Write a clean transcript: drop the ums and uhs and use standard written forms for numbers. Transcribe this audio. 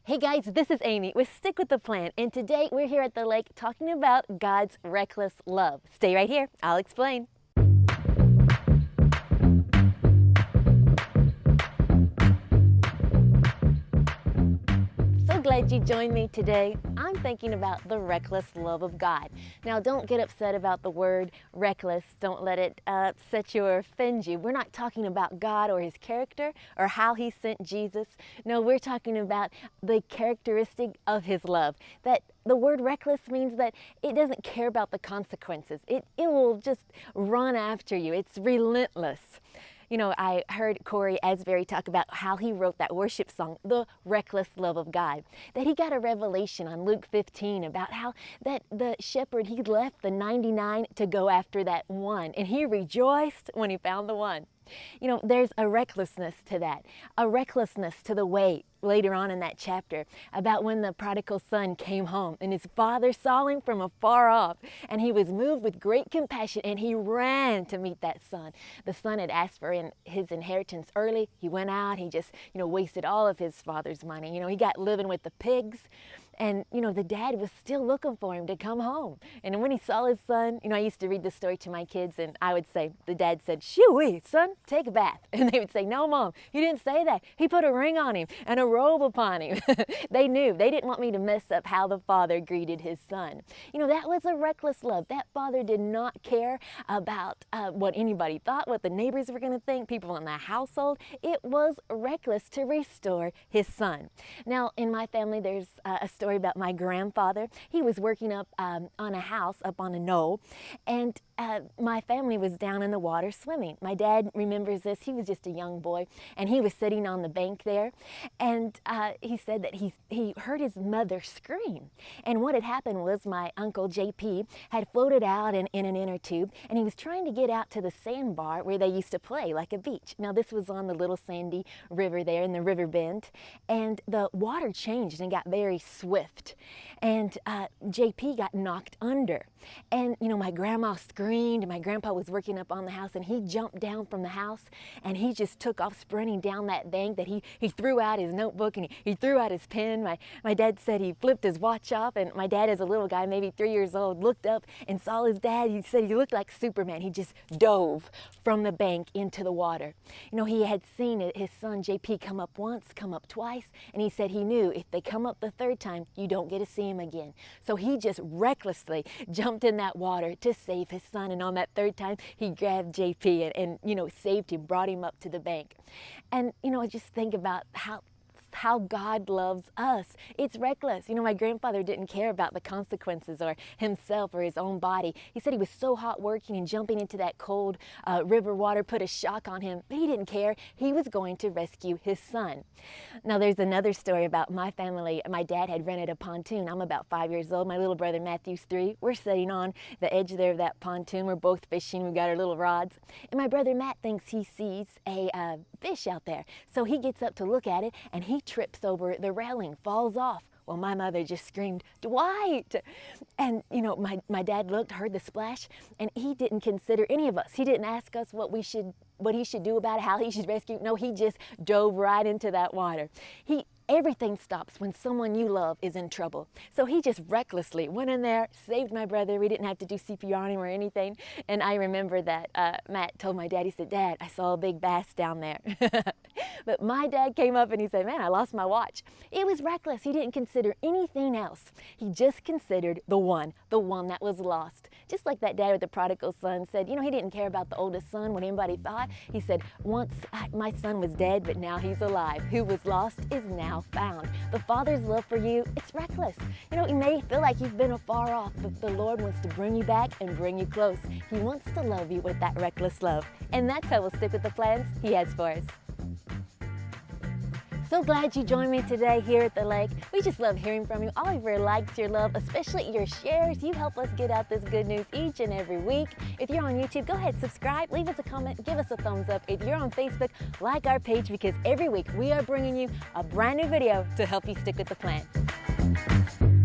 Hey guys, this is Amy with Stick with the Plan, and today we're here at the lake talking about God's reckless love. Stay right here, I'll explain. So glad you joined me today. I'm thinking about the reckless love of God. Now, don't get upset about the word reckless. Don't let it upset you or offend you. We're not talking about God or his character or how he sent Jesus. No, we're talking about the characteristic of his love. That the word reckless means that it doesn't care about the consequences. It will just run after you. It's relentless. You know, I heard Corey Asbury talk about how he wrote that worship song, The Reckless Love of God, that he got a revelation on Luke 15 about how that the shepherd, he left the 99 to go after that one, and he rejoiced when he found the one. You know, there's a recklessness to that, a recklessness to the way later on in that chapter about when the prodigal son came home and his father saw him from afar off, and he was moved with great compassion and he ran to meet that son. The son had asked for his inheritance early. He went out, he just, wasted all of his father's money. He got living with the pigs. And, the dad was still looking for him to come home. And when he saw his son, I used to read this story to my kids, and I would say, the dad said, "Shoo-wee, son, take a bath." And they would say, "No, Mom, he didn't say that. He put a ring on him and a robe upon him." They knew. They didn't want me to mess up how the father greeted his son. That was a reckless love. That father did not care about what anybody thought, what the neighbors were going to think, people in the household. It was reckless to restore his son. Now, in my family, there's a story about my grandfather. He was working up on a house up on a knoll, and my family was down in the water swimming. My dad remembers this. He was just a young boy, and he was sitting on the bank there, and he said that he heard his mother scream. And what had happened was my uncle JP had floated out in an inner tube, and he was trying to get out to the sandbar where they used to play, like a beach. Now, this was on the little sandy river there in the river bend, and the water changed and got very swift, and JP got knocked under. And my grandma screamed, and my grandpa was working up on the house, and he jumped down from the house, and he just took off sprinting down that bank. That he threw out his notebook, and he threw out his pen. My dad said he flipped his watch off, and my dad, as a little guy, maybe 3 years old, looked up and saw his dad. He said he looked like Superman. He just dove from the bank into the water. He had seen his son JP come up once, come up twice, and he said he knew if they come up the third time, you don't get to see him again. So he just recklessly jumped in that water to save his son, and on that third time, he grabbed JP and saved him, brought him up to the bank. And I just think about how God loves us. It's reckless. My grandfather didn't care about the consequences or himself or his own body. He said he was so hot working and jumping into that cold river water put a shock on him, but he didn't care. He was going to rescue his son. Now, there's another story about my family. My dad had rented a pontoon. I'm about 5 years old. My little brother Matthew's 3. We're sitting on the edge there of that pontoon. We're both fishing. We've got our little rods. And my brother Matt thinks he sees a fish out there. So he gets up to look at it, and he trips over the railing, falls off. Well, my mother just screamed, "Dwight!" And, my dad looked, heard the splash, and he didn't consider any of us. He didn't ask us what he should do about it, how he should rescue. No, he just dove right into that water. Everything stops when someone you love is in trouble. So he just recklessly went in there, saved my brother. We didn't have to do CPR on him or anything. And I remember that Matt told my dad, he said, "Dad, I saw a big bass down there." But my dad came up and he said, "Man, I lost my watch." It was reckless. He didn't consider anything else. He just considered the one that was lost. Just like that dad with the prodigal son said, he didn't care about the oldest son, what anybody thought. He said, "Once my son was dead, but now he's alive. Who was lost is now found." The Father's love for you, it's reckless. You may feel like you've been afar off, but the Lord wants to bring you back and bring you close. He wants to love you with that reckless love. And that's how we'll stick with the plans he has for us. So glad you joined me today here at the lake. We just love hearing from you. All of your likes, your love, especially your shares. You help us get out this good news each and every week. If you're on YouTube, go ahead, subscribe, leave us a comment, give us a thumbs up. If you're on Facebook, like our page, because every week we are bringing you a brand new video to help you stick with the plan.